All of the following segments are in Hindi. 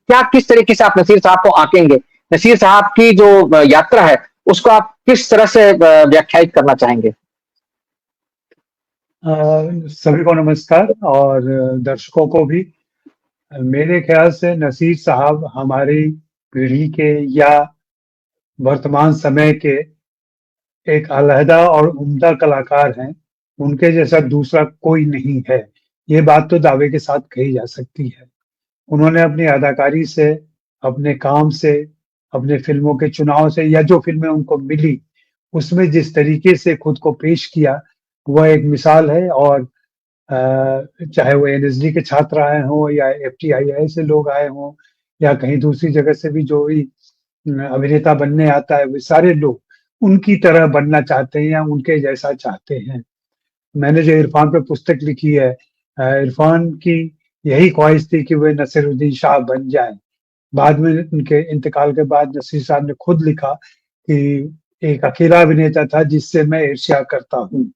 क्या किस तरीके से आप नसीर साहब को आंकेंगे? नसीर साहब की जो यात्रा है, उसको आप किस तरह से व्याख्यायित करना चाहेंगे? सभी को नमस्कार और दर्शकों को भी। मेरे ख्याल से नसीर साहब हमारी पीढ़ी के या वर्तमान समय के एक अलहदा और उम्दा कलाकार हैं। उनके जैसा दूसरा कोई नहीं है। ये बात तो दावे के साथ कही जा सकती है। उन्होंने अपनी अदाकारी से, अपने काम से, अपने फ़िल्मों के चुनाव से या जो फ़िल्में उनको मिली, उसमें जिस तरीके से खुद को पेश किया, वह एक मिसाल है। और चाहे वो एनएसडी के छात्र आए हों या एफटीआईआई से लोग आए हों या कहीं दूसरी जगह से भी जो भी अभिनेता बनने आता है, वे सारे लोग उनकी तरह बनना चाहते हैं या उनके जैसा चाहते हैं। मैंने जो इरफान पे पुस्तक लिखी है, इरफान की यही ख्वाहिश थी कि वे नसीरुद्दीन शाह बन जाएँ। बाद में उनके इंतकाल के बाद नसीर साहब ने खुद लिखा कि एक अकेला अभिनेता था जिससे मैं ईर्ष्या करता हूँ।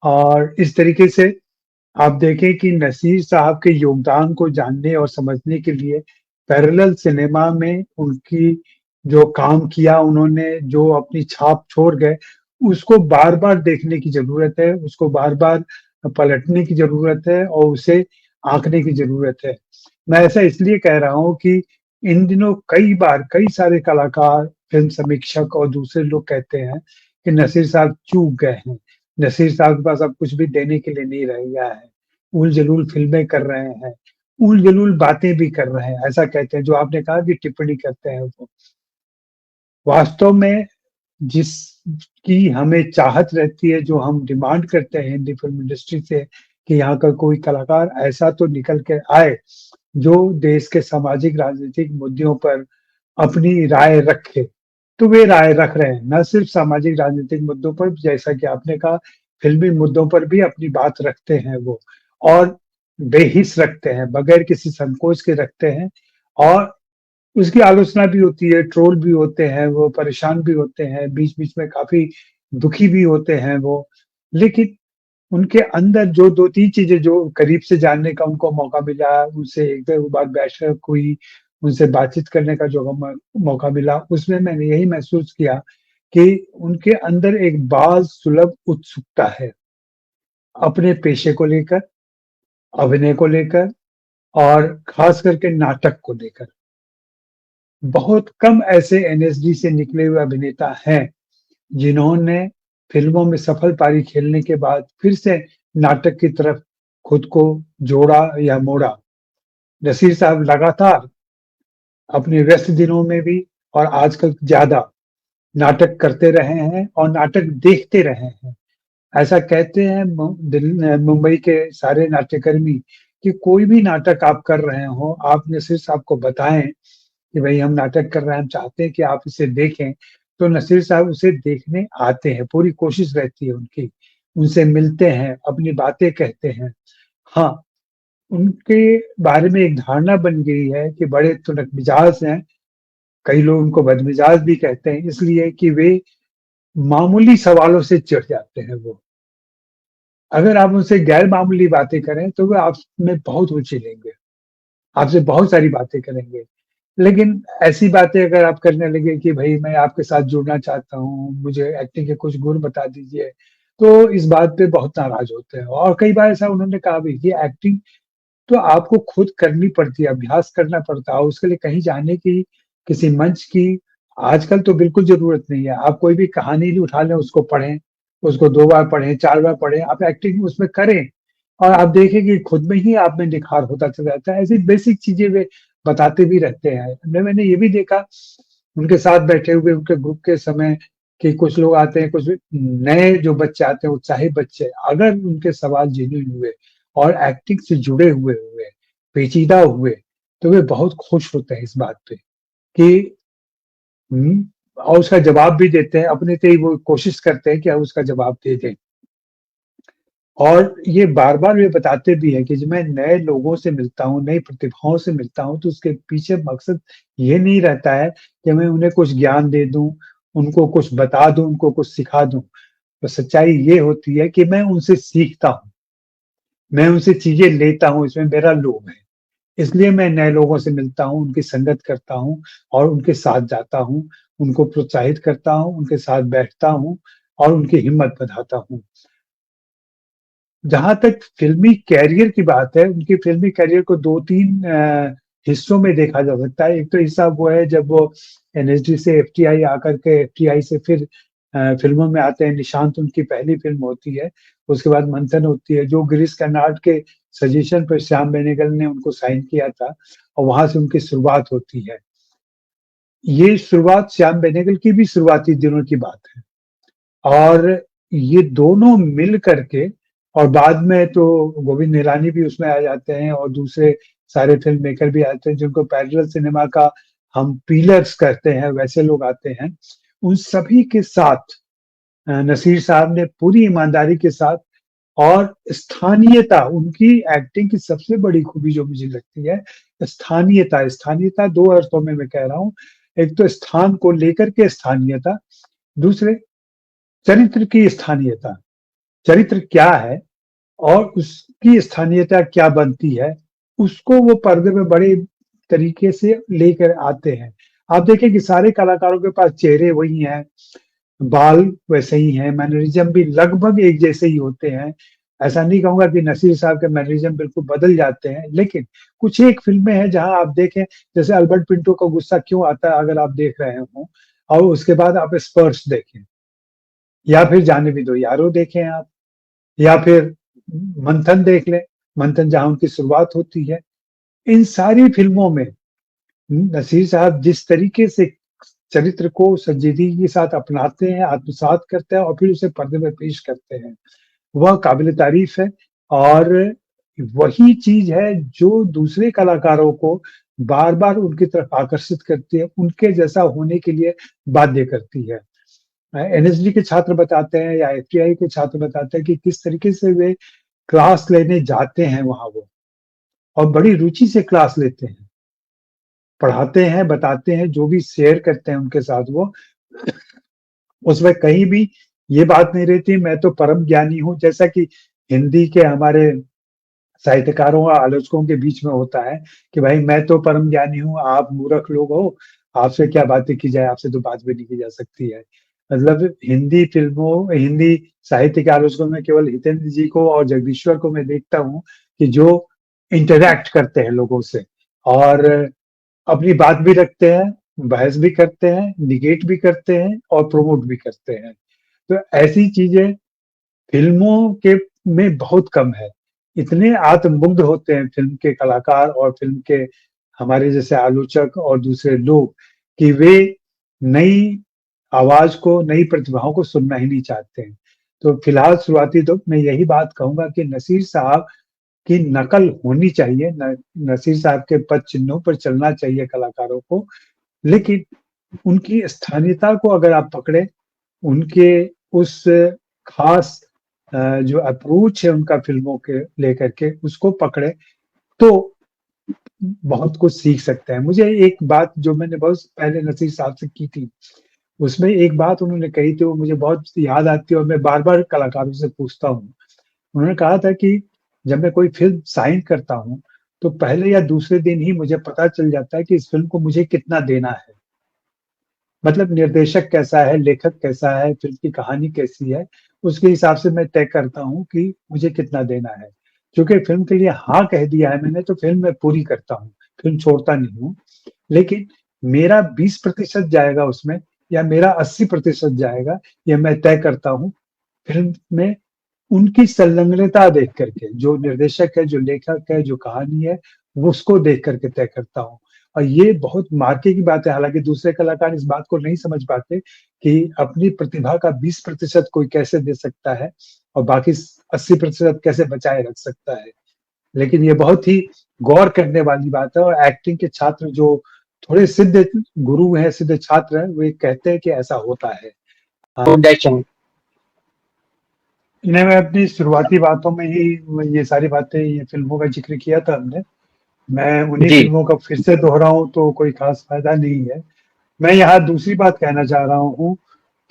और इस तरीके से आप देखें कि नसीर साहब के योगदान को जानने और समझने के लिए पैरेलल सिनेमा में उनकी जो काम किया उन्होंने, जो अपनी छाप छोड़ गए, उसको बार-बार देखने की ज़रूरत है, उसको बार-बार पलटने की ज़रूरत है और उसे आँकने की ज़रूरत है। मैं ऐसा इसलिए कह रहा हूँ कि इन दिनों कई बार कई सारे कलाकार, फ़िल्म समीक्षक और दूसरे लोग कहते हैं कि नसीर साहब चूक गए हैं। नसीर साहब के पास अब कुछ भी देने के लिए नहीं रह गया है। उल-जलूल फ़िल्में कर रहे हैं, उल-जलूल बातें भी कर रहे हैं, ऐसा कहते हैं, जो आपने कहा कि टिप्पणी करते हैं वो। वास्तव में जिसकी हमें चाहत रहती है, जो हम डिमांड करते हैं हिंदी फ़िल्म इंडस्ट्री से कि यहाँ का कोई कलाकार ऐसा तो निकल के आए, जो देश के सामाजिक राजनीतिक मुद्दों पर अपनी राय रखे। तो वे राय रख रहे हैं, ना सिर्फ़ सामाजिक राजनीतिक मुद्दों पर, जैसा कि आपने कहा, फ़िल्मी मुद्दों पर भी अपनी बात रखते हैं वो और बेहिस रखते हैं, बगैर किसी संकोच के रखते हैं। और उसकी आलोचना भी होती है, ट्रोल भी होते हैं, वो परेशान भी होते हैं, बीच-बीच में काफ़ी दुखी भी होते हैं वो। लेकिन उनके अंदर जो 2-3 चीज़ें जो करीब से जानने का उनको मौका मिला, उनसे 1-2 बार बैठक हुई, उनसे बातचीत करने का जो मौका मिला, उसमें मैंने यही महसूस किया कि उनके अंदर एक बाल सुलभ उत्सुकता है, अपने पेशे को लेकर, अभिनय को लेकर और ख़ास करके नाटक को लेकर। बहुत कम ऐसे एनएसडी से निकले हुए अभिनेता हैं, जिन्होंने फ़िल्मों में सफल पारी खेलने के बाद फिर से नाटक की तरफ खुद को जोड़ा या मोड़ा। नसीर साहब लगातार अपने व्यस्त दिनों में भी और आजकल ज़्यादा नाटक करते रहे हैं और नाटक देखते रहे हैं। ऐसा कहते हैं मुंबई के सारे नाट्यकर्मी कि कोई भी नाटक आप कर रहे हो, आप नसीर साहब को बताएँ कि भई हम नाटक कर रहे हैं, हम चाहते हैं कि आप इसे देखें, तो नसीर साहब उसे देखने आते हैं, पूरी कोशिश रहती है उनकी। उनसे मिलते हैं, अपनी बातें कहते हैं। हाँ, उनके बारे में एक धारणा बन गई है कि बड़े तुनकमिजाज हैं, कई लोग उनको बदमिजाज भी कहते हैं, इसलिए कि वे मामूली सवालों से चिढ़ जाते हैं वो। अगर आप उनसे गैर मामूली बातें करें, तो वो आप में बहुत रुचि लेंगे, आपसे बहुत सारी बातें करेंगे। लेकिन ऐसी बातें अगर आप करने लगे कि भई मैं आपके साथ जुड़ना चाहता हूँ, मुझे एक्टिंग के कुछ गुर बता दीजिए, तो इस बात पे बहुत नाराज़ होते हैं। और कई बार ऐसा उन्होंने कहा भी कि एक्टिंग तो आपको खुद करनी पड़ती है, अभ्यास करना पड़ता है, उसके लिए कहीं जाने की, किसी मंच की आजकल तो बिल्कुल ज़रूरत नहीं है। आप कोई भी कहानी भी उठा लें, उसको पढ़ें, उसको 2 बार पढ़ें, 4 बार पढ़ें, आप एक्टिंग उसमें करें और आप देखें कि खुद में ही आप में निखार होता चला जाता है। ऐसी बेसिक चीज़ें वे बताते भी रहते हैं। मैंने ये भी देखा, उनके साथ बैठे हुए उनके ग्रुप के समय कि कुछ लोग आते हैं, कुछ नए जो बच्चे आते हैं, उत्साही बच्चे, अगर उनके सवाल जेन्युइन हुए और एक्टिंग से जुड़े हुए, पेचीदा हुए, तो वे बहुत खुश होते हैं इस बात पे कि और उसका जवाब भी देते हैं, अपने से ही वो कोशिश करते हैं कि हम उसका जवाब दे दें। और ये बार-बार वे बताते भी हैं कि जब मैं नए लोगों से मिलता हूँ, नई प्रतिभाओं से मिलता हूँ, तो उसके पीछे मकसद ये नहीं रहता है कि मैं उन्हें कुछ ज्ञान दे दूँ, उनको कुछ बता दूँ, उनको कुछ सिखा दूँ। तो सच्चाई ये होती है कि मैं उनसे सीखता हूँ, मैं उनसे चीज़ें लेता हूँ, इसमें मेरा लोभ है। इसलिए मैं नए लोगों से मिलता हूँ, उनकी संगत करता हूँ और उनके साथ जाता हूँ, उनको प्रोत्साहित करता हूँ, उनके साथ बैठता हूँ और उनकी हिम्मत बढ़ाता हूँ। जहाँ तक फ़िल्मी करियर की बात है, उनके फ़िल्मी करियर को 2-3 हिस्सों में देखा जा सकता है। एक तो हिस्सा वो है जब वो एनएसडी से एफटीआई आकर के एफटीआई से फिर फ़िल्मों में आते हैं। निशांत उनकी पहली फ़िल्म होती है, उसके बाद मंथन होती है, जो गिरीश कर्नाड के सजेशन पर श्याम बेनेगल ने उनको साइन किया था और वहाँ से उनकी शुरुआत होती है। ये शुरुआत श्याम बेनेगल की भी शुरुआती दिनों की बात है। और ये दोनों मिल करके और बाद में तो गोविंद निहलानी भी उसमें आ जाते हैं और दूसरे सारे फ़िल्म मेकर भी आते हैं जिनको पैरेलल सिनेमा का हम पिलर्स कहते हैं, वैसे लोग आते हैं। उन सभी के साथ नसीर साहब ने पूरी ईमानदारी के साथ और स्थानीयता उनकी एक्टिंग की सबसे बड़ी खूबी जो मुझे लगती है, स्थानीयता। स्थानीयता 2 अर्थों में मैं कह रहा हूँ। एक तो स्थान को लेकर के स्थानीयता, दूसरे चरित्र की स्थानीयता। चरित्र क्या है और उसकी स्थानीयता क्या बनती है, उसको वो पर्दे में बड़े तरीके से लेकर आते हैं। आप देखें कि सारे कलाकारों के पास चेहरे वही हैं, बाल वैसे ही हैं, मैनरिज़्म भी लगभग एक जैसे ही होते हैं। ऐसा नहीं कहूँगा कि नसीर साहब के मैनरिज़्म बिल्कुल बदल जाते हैं, लेकिन कुछ एक फ़िल्में हैं जहाँ आप देखें, जैसे अल्बर्ट पिंटो का गुस्सा क्यों आता है अगर आप देख रहे हों और उसके बाद आप स्पर्श देखें या फिर जाने भी दो यारो देखें आप या फिर मंथन देख लें, मंथन जहाँ उनकी शुरुआत होती है। इन सारी फ़िल्मों में नसीर साहब जिस तरीके से चरित्र को संजीदगी के साथ अपनाते हैं, आत्मसात करते हैं और फिर उसे पर्दे में पेश करते हैं, वह काबिल-ए-तारीफ़ है और वही चीज़ है जो दूसरे कलाकारों को बार-बार उनकी तरफ आकर्षित करती है, उनके जैसा होने के लिए बाध्य करती है। एनएसडी के छात्र बताते हैं या एफटीआई के छात्र बताते हैं कि किस तरीके से वे क्लास लेने जाते हैं वहाँ वो और बड़ी रुचि से क्लास लेते हैं। पढ़ाते हैं, बताते हैं, जो भी शेयर करते हैं उनके साथ वो, उसमें कहीं भी ये बात नहीं रहती मैं तो परम ज्ञानी हूँ, जैसा कि हिंदी के हमारे साहित्यकारों और आलोचकों के बीच में होता है कि भाई मैं तो परम ज्ञानी हूँ, आप मूर्ख लोग हो, आपसे क्या बातें की जाए, आपसे तो बात भी नहीं की जा सकती है। मतलब हिंदी साहित्य के आलोचकों में केवल हितेंद्र जी को और जगदीश्वर को मैं देखता हूँ कि जो इंटरैक्ट करते हैं लोगों से और अपनी बात भी रखते हैं, बहस भी करते हैं, नेगेट भी करते हैं और प्रमोट भी करते हैं। तो ऐसी चीज़ें फ़िल्मों के में बहुत कम है। इतने आत्ममुग्ध होते हैं फ़िल्म के कलाकार और फ़िल्म के हमारे जैसे आलोचक और दूसरे लोग कि वे नई आवाज़ को, नई प्रतिभाओं को सुनना ही नहीं चाहते हैं। तो फिलहाल शुरुआती दौर मैं यही बात कहूँगा कि नसीर साहब की नकल होनी चाहिए, नसीर साहब के पद चिन्हों पर चलना चाहिए कलाकारों को, लेकिन उनकी स्थानीयता को अगर आप पकड़ें, उनके उस खास जो अप्रोच है उनका फ़िल्मों के लेकर के उसको पकड़े, तो बहुत कुछ सीख सकते हैं। मुझे एक बात जो मैंने बहुत पहले नसीर साहब से की थी, उसमें एक बात उन्होंने कही थी वो मुझे बहुत याद आती है और मैं बार-बार कलाकारों से पूछता हूँ। उन्होंने कहा था कि जब मैं कोई फ़िल्म साइन करता हूँ, तो पहले या दूसरे दिन ही मुझे पता चल जाता है कि इस फ़िल्म को मुझे कितना देना है। मतलब निर्देशक कैसा है, लेखक कैसा है, फ़िल्म की कहानी कैसी है, उसके हिसाब से मैं तय करता हूँ कि मुझे कितना देना है। चूँकि फ़िल्म के लिए हाँ कह दिया है मैंने तो फ़िल्म मैं पूरी करता हूँ, फ़िल्म छोड़ता नहीं हूँ। लेकिन मेरा 20% जाएगा उसमें या मेरा 80% जाएगा, ये मैं तय करता हूँ फ़िल्म में उनकी संलग्नता देख कर के, जो निर्देशक है, जो लेखक है, जो कहानी है, वो उसको देख कर के तय करता हूँ। और ये बहुत मार्के की बात है, हालाँकि दूसरे कलाकार इस बात को नहीं समझ पाते कि अपनी प्रतिभा का 20% कोई कैसे दे सकता है और बाकी स 80% कैसे बचाए रख सकता है। लेकिन ये बहुत ही गौर करने वाली बात है और एक्टिंग के छात्र जो थोड़े सिद्ध गुरु हैं, सिद्ध छात्र हैं, वे कहते हैं कि ऐसा होता है। हाँ। डायरेक्शन। इन्हें मैं अपनी शुरुआती बातों में ही ये सारी बातें ये फ़िल्मों का ज़िक्र किया था हमने। मैं उन्हीं जी, फ़िल्मों का फिर से दोहराऊँ तो कोई ख़ास फ़ायदा नहीं है। मैं यहाँ दूसरी बात कहना चाह रहा हूँ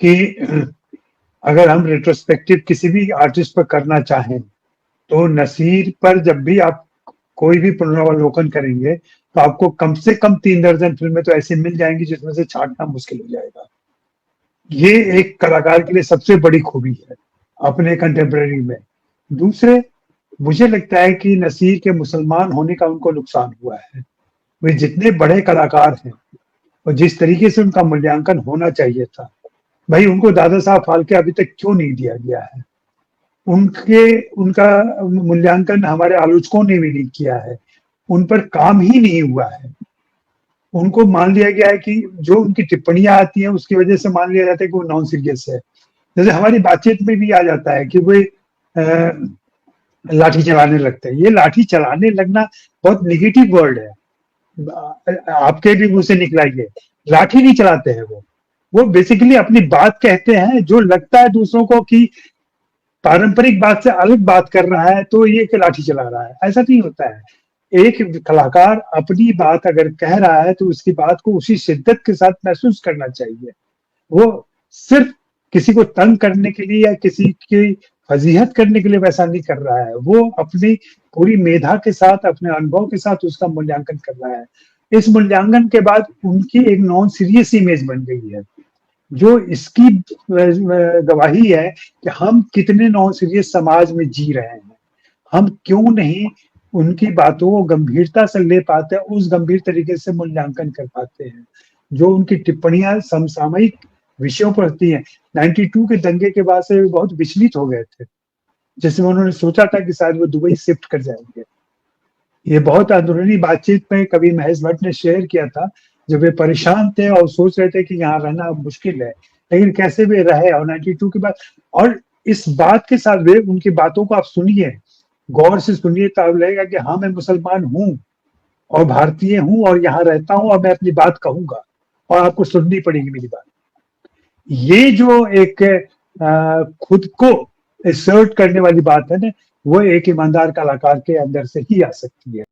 कि अगर हम रेट्रोस्पेक्टिव किसी भी आर्टिस्ट पर करना चाहें, तो नसीर पर जब भी आप कोई भी पुनरावलोकन करेंगे तो आपको कम से कम 3 दर्जन फिल्में तो ऐसी मिल जाएंगी जिसमें से छांटना मुश्किल हो जाएगा। ये एक कलाकार के लिए सबसे बड़ी खूबी है अपने कंटेम्प्रेरी में। दूसरे, मुझे लगता है कि नसीर के मुसलमान होने का उनको नुकसान हुआ है। वे जितने बड़े कलाकार हैं और जिस तरीके से उनका मूल्यांकन होना चाहिए था, भाई उनको दादा साहब फाल्के अभी तक क्यों नहीं दिया गया है? उनका मूल्यांकन हमारे आलोचकों ने भी नहीं किया है, उन पर काम ही नहीं हुआ है। उनको मान लिया गया है कि जो उनकी टिप्पणियां आती हैं उसकी वजह से मान लिया जाता है कि वो नॉन सीरियस है। जैसे हमारी बातचीत में भी आ जाता है कि वे लाठी चलाने लगते हैं। ये लाठी चलाने लगना बहुत निगेटिव वर्ड है, आपके भी मुंह से निकला ये। लाठी नहीं चलाते हैं वो बेसिकली अपनी बात कहते हैं, जो लगता है दूसरों को कि पारंपरिक बात से अलग बात कर रहा है तो ये कि लाठी चला रहा है, ऐसा नहीं होता है। एक कलाकार अपनी बात अगर कह रहा है तो उसकी बात को उसी शिद्दत के साथ महसूस करना चाहिए। वो सिर्फ किसी को तंग करने के लिए या किसी की फजीहत करने के लिए वैसा नहीं कर रहा है, वो अपनी पूरी मेधा के साथ, अपने अनुभव के साथ उसका मूल्यांकन कर रहा है। इस मूल्यांकन के बाद उनकी एक नॉन सीरियस इमेज बन गई है, जो इसकी गवाही है कि हम कितने नॉन सीरियस समाज में जी रहे हैं। हम क्यों नहीं उनकी बातों को गंभीरता से ले पाते, उस गंभीर तरीके से मूल्यांकन कर पाते हैं जो उनकी टिप्पणियां समसामयिक विषयों पर होती हैं। 92 के दंगे के बाद से वे बहुत विचलित हो गए थे, जैसे उन्होंने सोचा था कि शायद वो दुबई शिफ्ट कर जाएंगे। ये बहुत अंदरूनी बातचीत में कभी महेश भट्ट ने शेयर किया था, जब वे परेशान थे और सोच रहे थे कि यहाँ रहना मुश्किल है, लेकिन कैसे वे रहे। और 92 के बाद, और इस बात के साथ वे उनकी बातों को आप सुनिए, गौर से सुनिए, तो आप लगेगा कि हाँ मैं मुसलमान हूँ और भारतीय हूँ और यहाँ रहता हूँ और मैं अपनी बात कहूंगा और आपको सुननी पड़ेगी मेरी बात। ये जो एक खुद को एसर्ट करने वाली बात है ना, वो एक ईमानदार कलाकार के अंदर से ही आ सकती है।